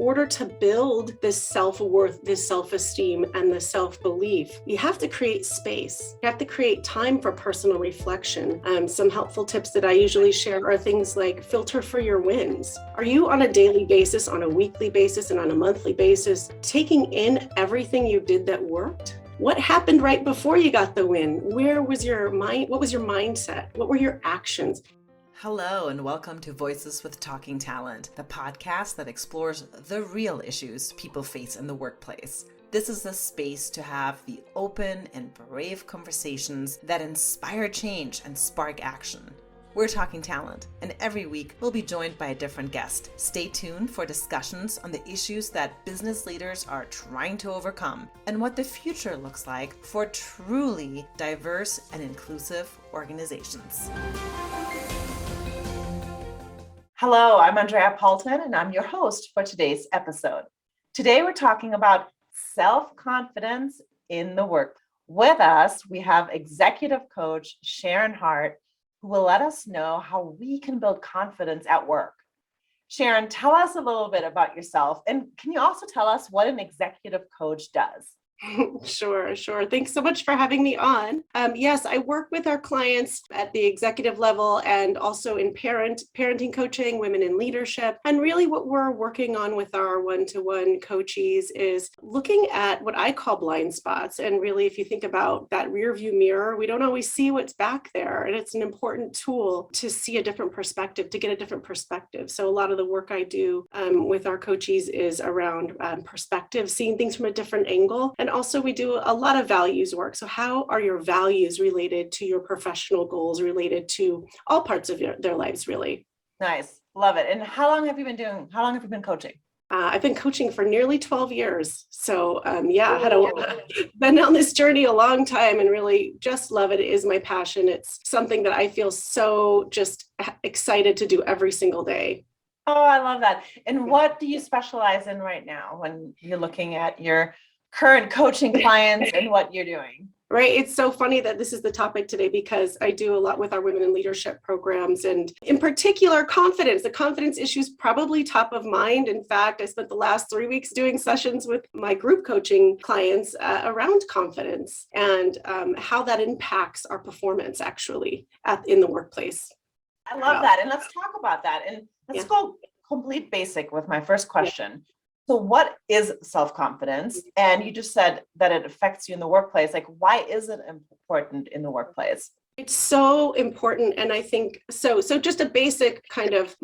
order to build this self-worth, this self-esteem, and the self-belief, you have to create space. You have to create time for personal reflection. Some helpful tips that I usually share are things like filter for your wins. Are you on a daily basis, on a weekly basis, and on a monthly basis, taking in everything you did that worked? What happened right before you got the win? Where was your mind? What was your mindset? What were your actions? Hello and welcome to Voices with Talking Talent, the podcast that explores the real issues people face in the workplace. This is a space to have the open and brave conversations that inspire change and spark action. We're Talking Talent, and every week we'll be joined by a different guest. Stay tuned for discussions on the issues that business leaders are trying to overcome and what the future looks like for truly diverse and inclusive organizations. Hello, I'm Andrea Paulton, and I'm your host for today's episode. Today we're talking about self-confidence in the work. With us, we have executive coach Sharon Hart, who will let us know how we can build confidence at work. Sharon, tell us a little bit about yourself, and can you also tell us what an executive coach does? Sure. Thanks so much for having me on. Yes, I work with our clients at the executive level and also in parenting coaching, women in leadership. And really what we're working on with our one-to-one coachees is looking at what I call blind spots. And really, if you think about that rear view mirror, we don't always see what's back there. And it's an important tool to see a different perspective, to get a different perspective. So a lot of the work I do with our coachees is around perspective, seeing things from a different angle. And also we do a lot of values work. So how are your values related to your professional goals, related to all parts of their lives, really? Nice. Love it. And how long have you been coaching? I've been coaching for nearly 12 years. So been on this journey a long time and really just love it. It is my passion. It's something that I feel so just excited to do every single day. Oh, I love that. And what do you specialize in right now when you're looking at your current coaching clients and what you're doing? Right. It's so funny that this is the topic today because I do a lot with our women in leadership programs and in particular confidence. The confidence issue is probably top of mind. In fact, I spent the last 3 weeks doing sessions with my group coaching clients around confidence and how that impacts our performance actually in the workplace. I love that. And let's talk about that. And let's go complete basic with my first question. So what is self-confidence? And you just said that it affects you in the workplace. Like, why is it important in the workplace? It's so important. And I think, so just a basic kind of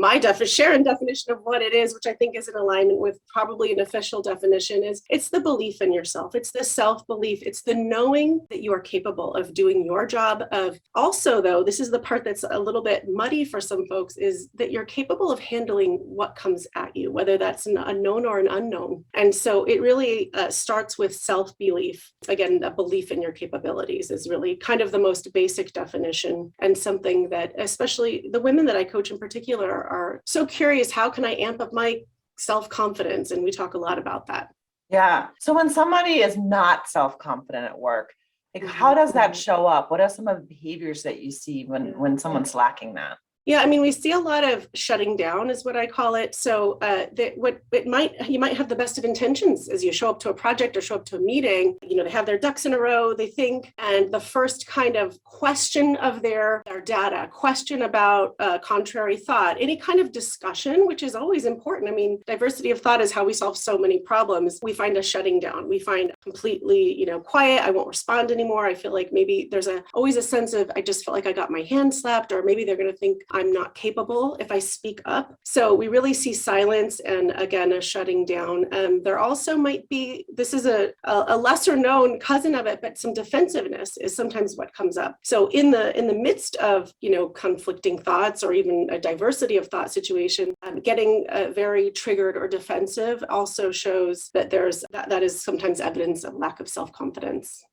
Sharon definition of what it is, which I think is in alignment with probably an official definition, is it's the belief in yourself. It's the self-belief. It's the knowing that you are capable of doing your job. Of also, though, this is the part that's a little bit muddy for some folks, is that you're capable of handling what comes at you, whether that's a known or an unknown. And so it really starts with self-belief. Again, a belief in your capabilities is really kind of the most basic definition, and something that especially the women that I coach in particular are so curious, how can I amp up my self-confidence? And we talk a lot about that. Yeah. So when somebody is not self-confident at work, like how does that show up? What are some of the behaviors that you see when someone's lacking that? Yeah, I mean, we see a lot of shutting down is what I call it. So you might have the best of intentions as you show up to a project or show up to a meeting, they have their ducks in a row, they think, and the first kind of question of their data, question about contrary thought, any kind of discussion, which is always important. I mean, diversity of thought is how we solve so many problems. We find a shutting down. We find completely, quiet. I won't respond anymore. I feel like maybe there's always a sense of, I just felt like I got my hand slapped, or maybe they're going to think I'm not capable if I speak up. So we really see silence and, again, a shutting down. There also might be, this is a lesser known cousin of it, but some defensiveness is sometimes what comes up. So in the midst of, conflicting thoughts or even a diversity of thought situation, getting very triggered or defensive also shows that that is sometimes evidence of lack of self-confidence.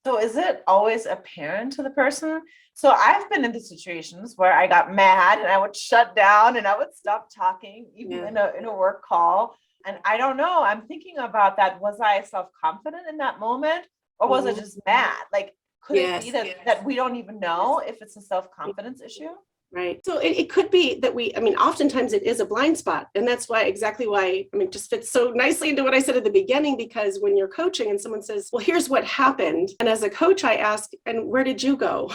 So is it always apparent to the person? So I've been in the situations where I got mad and I would shut down and I would stop talking, even in a work call. And I don't know, I'm thinking about that. Was I self-confident in that moment, or was I just mad? Like, could it be that we don't even know if it's a self-confidence issue? Right. So it could be that oftentimes it is a blind spot. And that's exactly why, it just fits so nicely into what I said at the beginning, because when you're coaching and someone says, well, here's what happened. And as a coach, I ask, and where did you go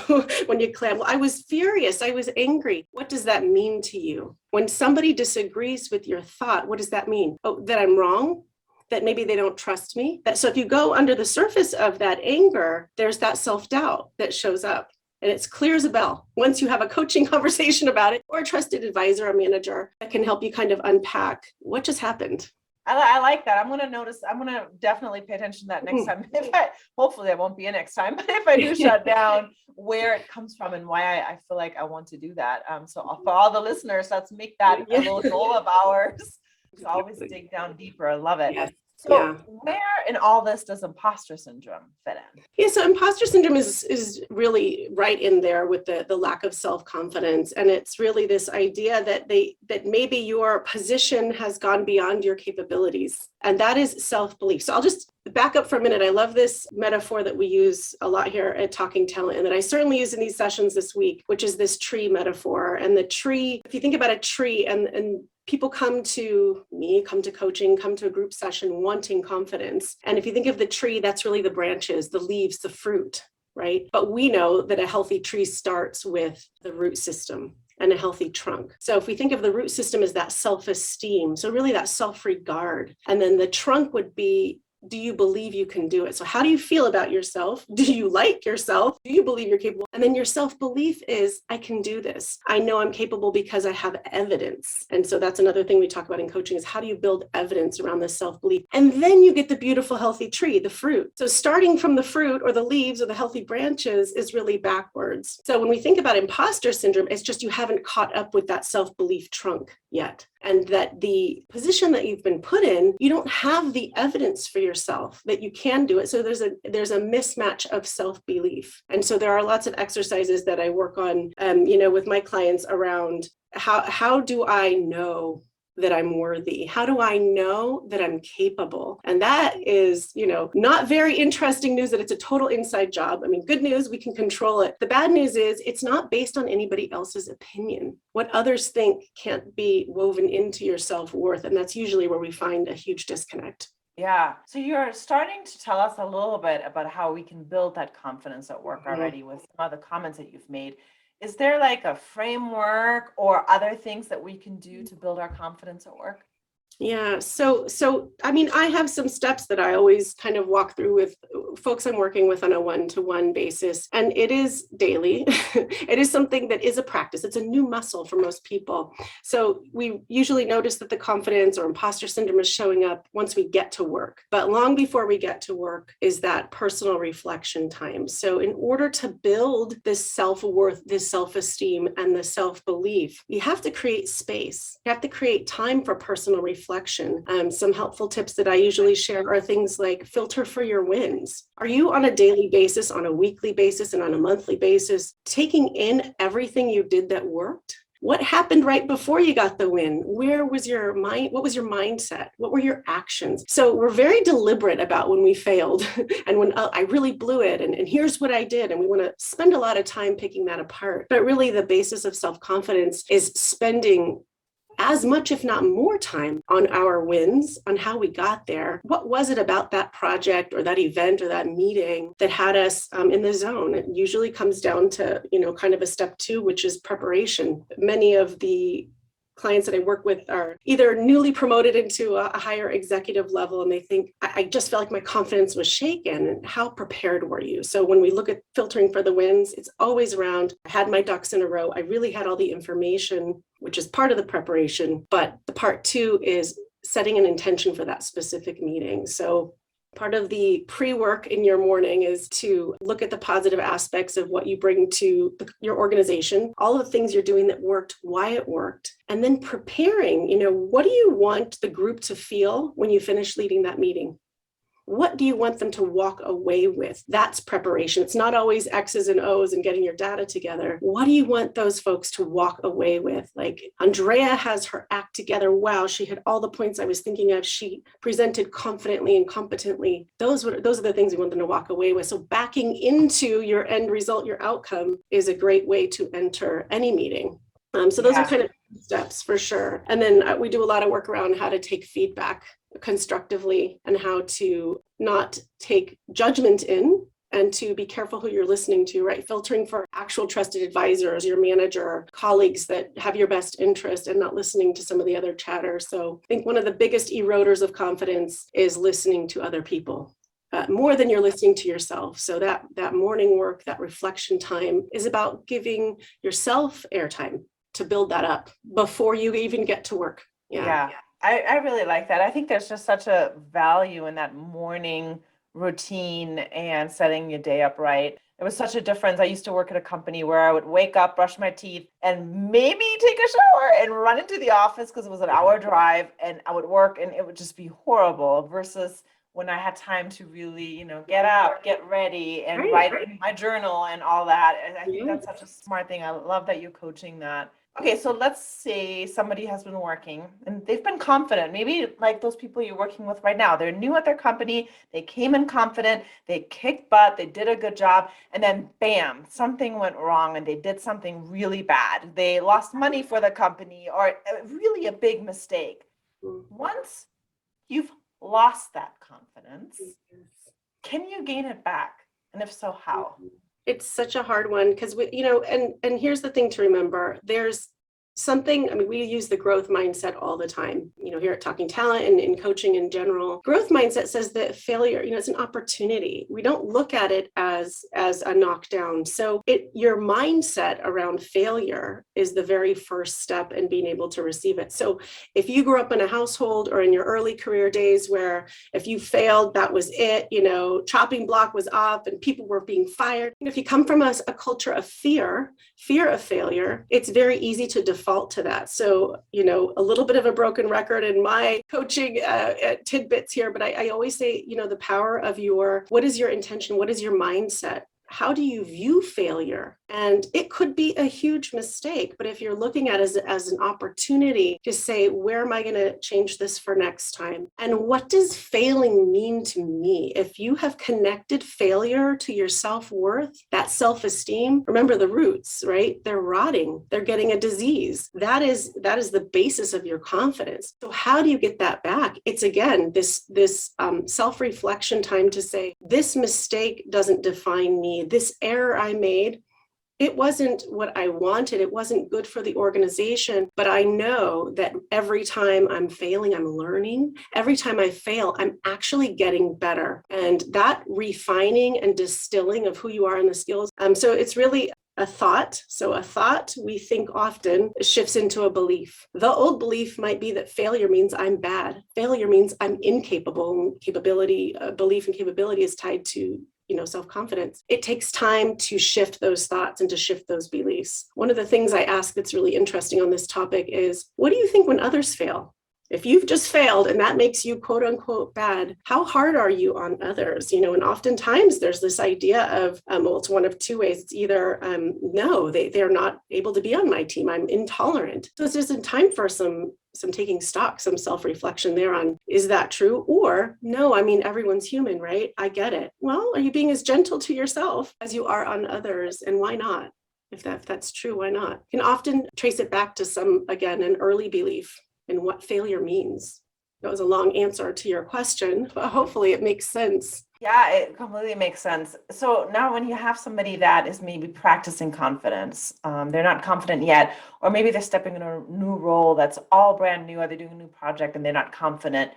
when you clamped? Well, I was furious. I was angry. What does that mean to you? When somebody disagrees with your thought, what does that mean? Oh, that I'm wrong? That maybe they don't trust me? So if you go under the surface of that anger, there's that self-doubt that shows up. And it's clear as a bell once you have a coaching conversation about it, or a trusted advisor, a manager that can help you kind of unpack what just happened. I like that. I'm going to definitely pay attention to that next time. Hopefully that won't be a next time, but if I do shut down, where it comes from and why I feel like I want to do that. So for all the listeners, let's make that a little goal of ours. To always dig down deeper. I love it. Yes. So where in all this does imposter syndrome fit in? Yeah, so imposter syndrome is really right in there with the lack of self-confidence. And it's really this idea that maybe your position has gone beyond your capabilities. And that is self-belief. So I'll just back up for a minute. I love this metaphor that we use a lot here at Talking Talent, and that I certainly use in these sessions this week, which is this tree metaphor. And the tree, if you think about a tree, and people come to me, come to coaching, come to a group session wanting confidence. And if you think of the tree, that's really the branches, the leaves, the fruit, right? But we know that a healthy tree starts with the root system and a healthy trunk. So if we think of the root system as that self-esteem, so really that self-regard, and then the trunk would be, do you believe you can do it? So how do you feel about yourself? Do you like yourself? Do you believe you're capable? And then your self-belief is, I can do this. I know I'm capable because I have evidence. And so that's another thing we talk about in coaching is how do you build evidence around this self-belief? And then you get the beautiful, healthy tree, the fruit. So starting from the fruit or the leaves or the healthy branches is really backwards. So when we think about imposter syndrome, it's just you haven't caught up with that self-belief trunk yet. And that the position that you've been put in, you don't have the evidence for yourself that you can do it. So there's a mismatch of self-belief. And so there are lots of exercises that I work on, with my clients around how do I know that I'm worthy? How do I know that I'm capable? And that is, not very interesting news that it's a total inside job. Good news, we can control it. The bad news is it's not based on anybody else's opinion. What others think can't be woven into your self-worth. And that's usually where we find a huge disconnect. Yeah. So you're starting to tell us a little bit about how we can build that confidence at work already with some of the comments that you've made. Is there like a framework or other things that we can do to build our confidence at work? Yeah. So I have some steps that I always kind of walk through with folks I'm working with on a one-to-one basis. And it is daily. It is something that is a practice. It's a new muscle for most people. So we usually notice that the confidence or imposter syndrome is showing up once we get to work. But long before we get to work is that personal reflection time. So in order to build this self-worth, this self-esteem, and the self-belief, you have to create space. You have to create time for personal reflection. Some helpful tips that I usually share are things like filter for your wins. Are you on a daily basis, on a weekly basis, and on a monthly basis, taking in everything you did that worked? What happened right before you got the win? Where was your mind? What was your mindset? What were your actions? So we're very deliberate about when we failed and when I really blew it and here's what I did. And we want to spend a lot of time picking that apart. But really the basis of self-confidence is spending as much, if not more time on our wins, on how we got there. What was it about that project or that event or that meeting that had us in the zone? It usually comes down to, kind of a step 2, which is preparation. Many of the clients that I work with are either newly promoted into a higher executive level and they think, I just felt like my confidence was shaken. And how prepared were you? So when we look at filtering for the wins, it's always around, I had my ducks in a row. I really had all the information, which is part of the preparation. But the part 2 is setting an intention for that specific meeting. So part of the pre-work in your morning is to look at the positive aspects of what you bring to your organization, all of the things you're doing that worked, why it worked, and then preparing, what do you want the group to feel when you finish leading that meeting? What do you want them to walk away with? That's preparation. It's not always X's and O's and getting your data together. What do you want those folks to walk away with? Like Andrea has her act together. Wow, she hit all the points I was thinking of. She presented confidently and competently. Those are the things we want them to walk away with. So backing into your end result, your outcome is a great way to enter any meeting. So those are kind of steps for sure. And then we do a lot of work around how to take feedback constructively and how to not take judgment in and to be careful who you're listening to, right? Filtering for actual trusted advisors, your manager, colleagues that have your best interest and not listening to some of the other chatter. So I think one of the biggest eroders of confidence is listening to other people. More than you're listening to yourself. So that morning work, that reflection time is about giving yourself airtime to build that up before you even get to work. Yeah. I really like that. I think there's just such a value in that morning routine and setting your day up right. It was such a difference. I used to work at a company where I would wake up, brush my teeth, and maybe take a shower and run into the office because it was an hour drive, and I would work and it would just be horrible versus when I had time to really, get up, get ready, and write in my journal and all that. And I think that's such a smart thing. I love that you're coaching that. Okay, so let's say somebody has been working and they've been confident. Maybe like those people you're working with right now, they're new at their company, they came in confident, they kicked butt, they did a good job, and then bam, something went wrong and they did something really bad. They lost money for the company or really a big mistake. Once you've lost that confidence, can you gain it back? And if so, how? It's such a hard one because and here's the thing to remember. There's something, we use the growth mindset all the time, here at Talking Talent and in coaching in general. Growth mindset says that failure, it's an opportunity. We don't look at it as a knockdown. So your mindset around failure is the very first step in being able to receive it. So if you grew up in a household or in your early career days where if you failed, that was it, chopping block was up and people were being fired. If you come from a culture of fear of failure, it's very easy to default to that. So, a little bit of a broken record in my coaching tidbits here, but I always say, the power of what is your intention? What is your mindset? How do you view failure? And it could be a huge mistake, but if you're looking at it as an opportunity to say, where am I going to change this for next time? And what does failing mean to me? If you have connected failure to your self-worth, that self-esteem, remember the roots, right? They're rotting. They're getting a disease. That is the basis of your confidence. So how do you get that back? It's again, this self-reflection time to say, this mistake doesn't define me. This error I made, it wasn't what I wanted. It wasn't good for the organization, but I know that every time I'm failing, I'm learning. Every time I fail, I'm actually getting better. And that refining and distilling of who you are and the skills. So it's really a thought. So a thought we think often shifts into a belief. The old belief might be that failure means I'm bad. Failure means I'm incapable. Belief and capability is tied to self-confidence. It takes time to shift those thoughts and to shift those beliefs. One of the things I ask that's really interesting on this topic is, what do you think when others fail? If you've just failed and that makes you quote unquote bad, how hard are you on others? And oftentimes there's this idea of, it's one of two ways. It's either, no, they're not able to be on my team. I'm intolerant. So it's just in time for some taking stock, some self-reflection there on, is that true? Or no, everyone's human, right? I get it. Well, are you being as gentle to yourself as you are on others? And why not? If that's true, why not? You can often trace it back to an early belief in what failure means. That was a long answer to your question, but hopefully it makes sense. Yeah, it completely makes sense. So now when you have somebody that is maybe practicing confidence, they're not confident yet, or maybe they're stepping in a new role that's all brand new, or they're doing a new project and they're not confident,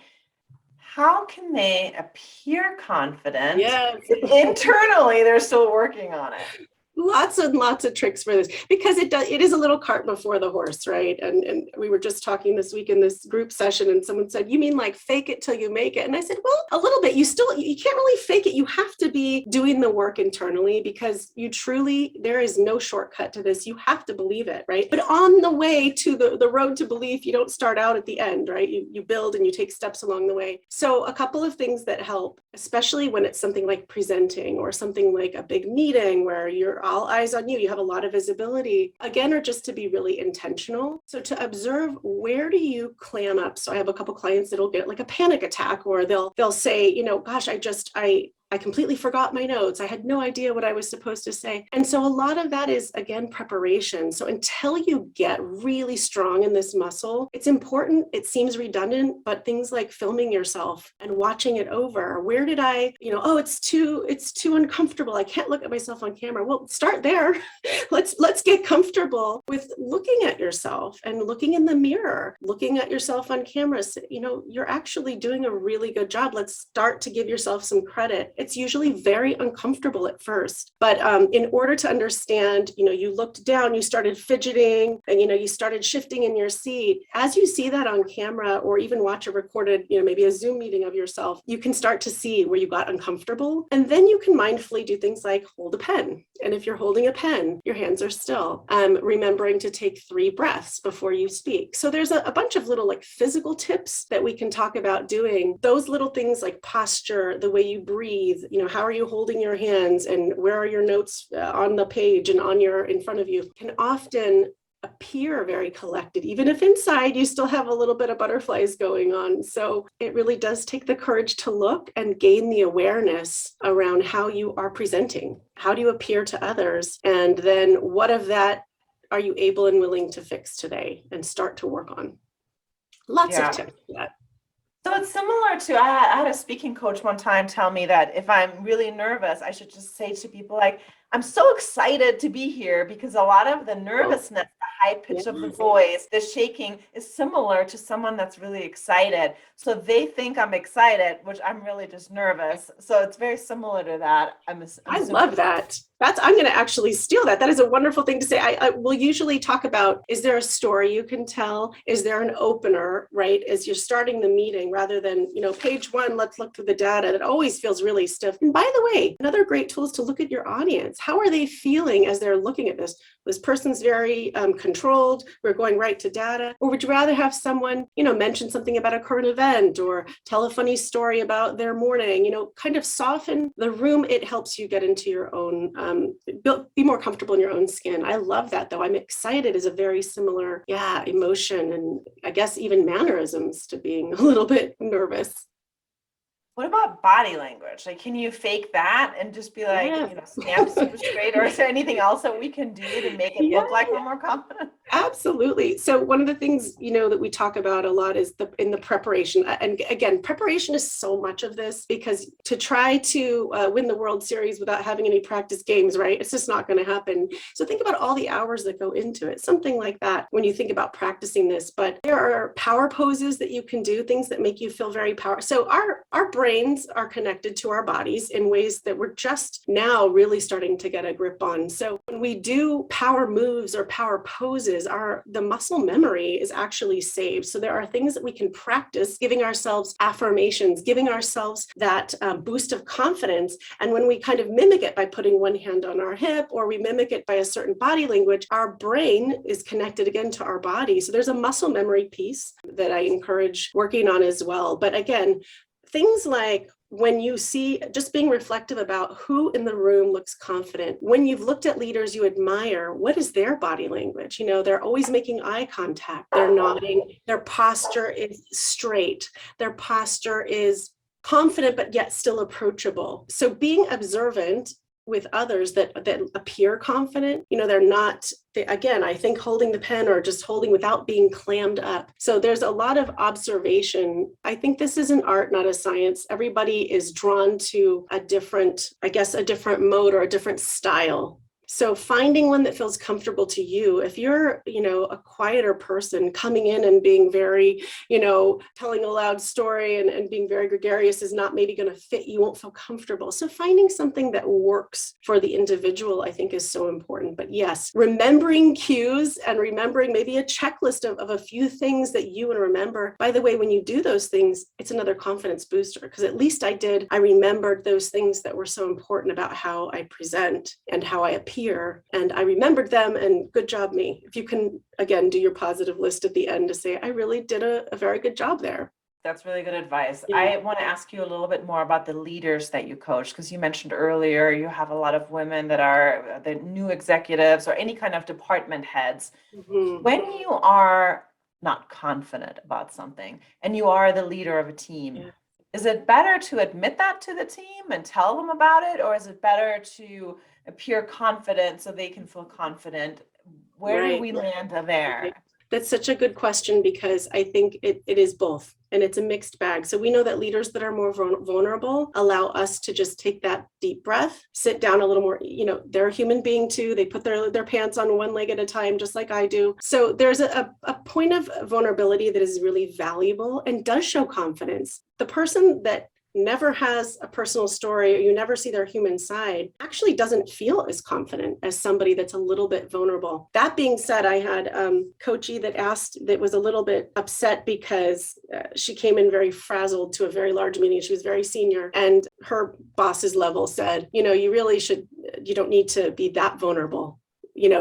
how can they appear confident? Yes. Internally, they're still working on it. Lots and lots of tricks for this, because it is a little cart before the horse, right? And we were just talking this week in this group session, and someone said, you mean like fake it till you make it? And I said, well, a little bit. You can't really fake it. You have to be doing the work internally, because there is no shortcut to this. You have to believe it, right? But on the way to the road to belief, you don't start out at the end, right? You build and you take steps along the way. So a couple of things that help, especially when it's something like presenting or something like a big meeting where you're all eyes on you, you have a lot of visibility, again, are just to be really intentional. So to observe, where do you clam up? So I have a couple clients that'll get like a panic attack, or they'll say, gosh, I I completely forgot my notes. I had no idea what I was supposed to say. And so a lot of that is, again, preparation. So until you get really strong in this muscle, it's important. It seems redundant, but things like filming yourself and watching it over. Where did I, oh, it's too uncomfortable. I can't look at myself on camera. Well, start there. Let's get comfortable with looking at yourself and looking in the mirror, looking at yourself on camera. So, you're actually doing a really good job. Let's start to give yourself some credit. It's usually very uncomfortable at first, but in order to understand, you looked down, you started fidgeting, and you started shifting in your seat. As you see that on camera, or even watch a recorded, maybe a Zoom meeting of yourself, you can start to see where you got uncomfortable, and then you can mindfully do things like hold a pen. And if you're holding a pen, your hands are still. Remembering to take 3 breaths before you speak. So there's a bunch of little like physical tips that we can talk about doing. Those little things like posture, the way you breathe, how are you holding your hands, and where are your notes on the page and in front of you, can often appear very collected, even if inside you still have a little bit of butterflies going on. So it really does take the courage to look and gain the awareness around how you are presenting. How do you appear to others? And then what of that are you able and willing to fix today and start to work on? Lots of tips for that. So it's similar to, I had a speaking coach one time tell me that if I'm really nervous, I should just say to people like, I'm so excited to be here, because a lot of the nervousness, the high pitch of the voice, the shaking is similar to someone that's really excited. So they think I'm excited, which I'm really just nervous. So it's very similar to that. I love that. I'm going to actually steal that. That is a wonderful thing to say. I will usually talk about, is there a story you can tell? Is there an opener, right? As you're starting the meeting, rather than, page 1, let's look through the data. It always feels really stiff. And by the way, another great tool is to look at your audience. How are they feeling as they're looking at this? This person's very controlled. We're going right to data. Or would you rather have someone, mention something about a current event or tell a funny story about their morning, kind of soften the room. It helps you get into your own, be more comfortable in your own skin. I love that, though. I'm excited is a very similar, emotion, and I guess even mannerisms to being a little bit nervous. What about body language? Like, can you fake that and just be like, stand super straight? Or is there anything else that we can do to make it look like we're more confident? Absolutely. So one of the things, that we talk about a lot is in the preparation. And again, preparation is so much of this, because to try to win the World Series without having any practice games, right? It's just not going to happen. So think about all the hours that go into it, something like that when you think about practicing this. But there are power poses that you can do, things that make you feel very powerful. So our brains are connected to our bodies in ways that we're just now really starting to get a grip on. So when we do power moves or power poses, the muscle memory is actually saved. So there are things that we can practice, giving ourselves affirmations, giving ourselves that boost of confidence. And when we kind of mimic it by putting one hand on our hip, or we mimic it by a certain body language, our brain is connected again to our body. So there's a muscle memory piece that I encourage working on as well. But again, things like when you see, just being reflective about who in the room looks confident. When you've looked at leaders you admire, what is their body language? They're always making eye contact. They're nodding. Their posture is straight. Their posture is confident, but yet still approachable. So being observant with others that appear confident, they're not, again, I think holding the pen or just holding without being clammed up. So there's a lot of observation. I think this is an art, not a science. Everybody is drawn to a different mode or a different style. So finding one that feels comfortable to you. If you're, a quieter person coming in and being very, telling a loud story and being very gregarious is not maybe going to fit, you won't feel comfortable. So finding something that works for the individual, I think, is so important. But yes, remembering cues and remembering maybe a checklist of a few things that you want to remember. By the way, when you do those things, it's another confidence booster, because at least I remembered those things that were so important about how I present and how I appear. And I remembered them, and good job me. If you can, again, do your positive list at the end to say, I really did a very good job there. That's really good advice. Yeah. I want to ask you a little bit more about the leaders that you coach, because you mentioned earlier you have a lot of women that are the new executives or any kind of department heads. Mm-hmm. When you are not confident about something and you are the leader of a team, Is it better to admit that to the team and tell them about it, or is it better to appear confident so they can feel confident? Where do Right. we land there? That's such a good question because I think it is both and it's a mixed bag. So we know that leaders that are more vulnerable allow us to just take that deep breath, sit down a little more. They're a human being too. They put their pants on one leg at a time, just like I do. So there's a point of vulnerability that is really valuable and does show confidence. The person that never has a personal story or you never see their human side actually doesn't feel as confident as somebody that's a little bit vulnerable. That being said, I had coachee that was a little bit upset because she came in very frazzled to a very large meeting. She was very senior and her boss's level said, you don't need to be that vulnerable.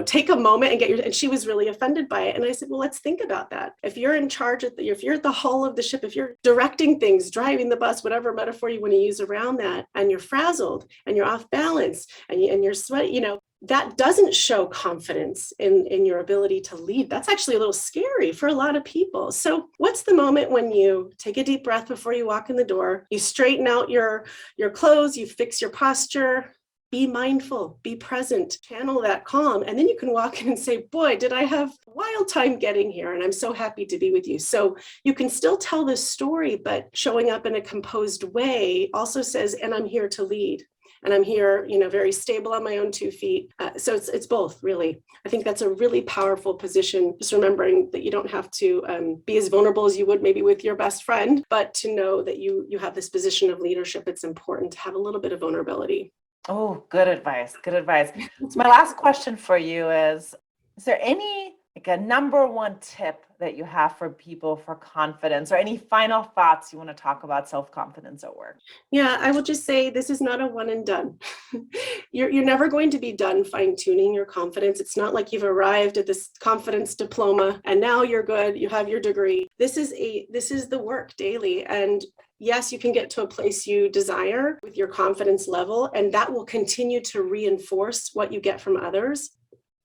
Take a moment and and she was really offended by it. And I said, well, let's think about that. If you're in charge if you're at the hull of the ship, if you're directing things, driving the bus, whatever metaphor you want to use around that, and you're frazzled and you're off balance and you're sweaty, that doesn't show confidence in your ability to lead. That's actually a little scary for a lot of people. So what's the moment when you take a deep breath before you walk in the door, you straighten out your clothes, you fix your posture, be mindful, be present, channel that calm. And then you can walk in and say, boy, did I have a wild time getting here. And I'm so happy to be with you. So you can still tell this story, but showing up in a composed way also says, and I'm here to lead. And I'm here, very stable on my own 2 feet. So it's both, really. I think that's a really powerful position, just remembering that you don't have to be as vulnerable as you would maybe with your best friend, but to know that you have this position of leadership. It's important to have a little bit of vulnerability. Oh, good advice. Good advice. So my last question for you is there any a number one tip that you have for people for confidence, or any final thoughts you want to talk about self-confidence at work? Yeah, I will just say this is not a one and done. You're never going to be done fine-tuning your confidence. It's not like you've arrived at this confidence diploma and now you're good, you have your degree. This is the work daily. And yes, you can get to a place you desire with your confidence level, and that will continue to reinforce what you get from others.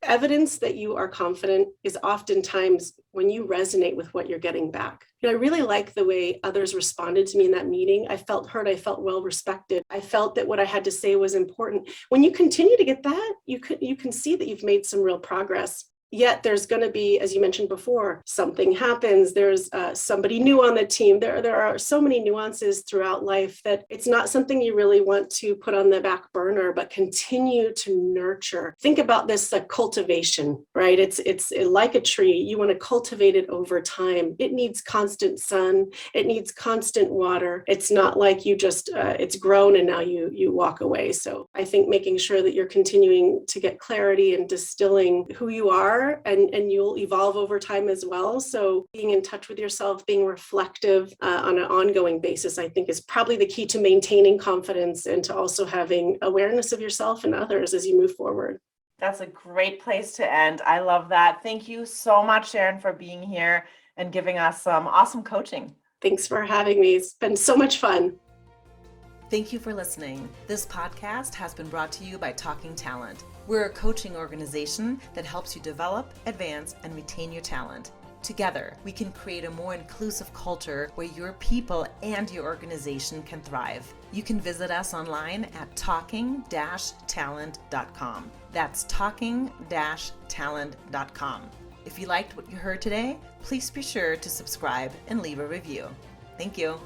Evidence that you are confident is oftentimes when you resonate with what you're getting back. I really like the way others responded to me in that meeting. I felt heard. I felt well respected. I felt that what I had to say was important. When you continue to get that, you can see that you've made some real progress. Yet there's going to be, as you mentioned before, something happens. There's somebody new on the team. There are so many nuances throughout life that it's not something you really want to put on the back burner, but continue to nurture. Think about this like cultivation, right? It's like a tree. You want to cultivate it over time. It needs constant sun. It needs constant water. It's not like you just, it's grown and now you walk away. So I think making sure that you're continuing to get clarity and distilling who you are, and you'll evolve over time as well. So being in touch with yourself, being reflective on an ongoing basis, I think is probably the key to maintaining confidence and to also having awareness of yourself and others as you move forward. That's a great place to end. I love that. Thank you so much, Sharon, for being here and giving us some awesome coaching. Thanks for having me. It's been so much fun. Thank you for listening. This podcast has been brought to you by Talking Talent. We're a coaching organization that helps you develop, advance, and retain your talent. Together, we can create a more inclusive culture where your people and your organization can thrive. You can visit us online at talking-talent.com. That's talking-talent.com. If you liked what you heard today, please be sure to subscribe and leave a review. Thank you.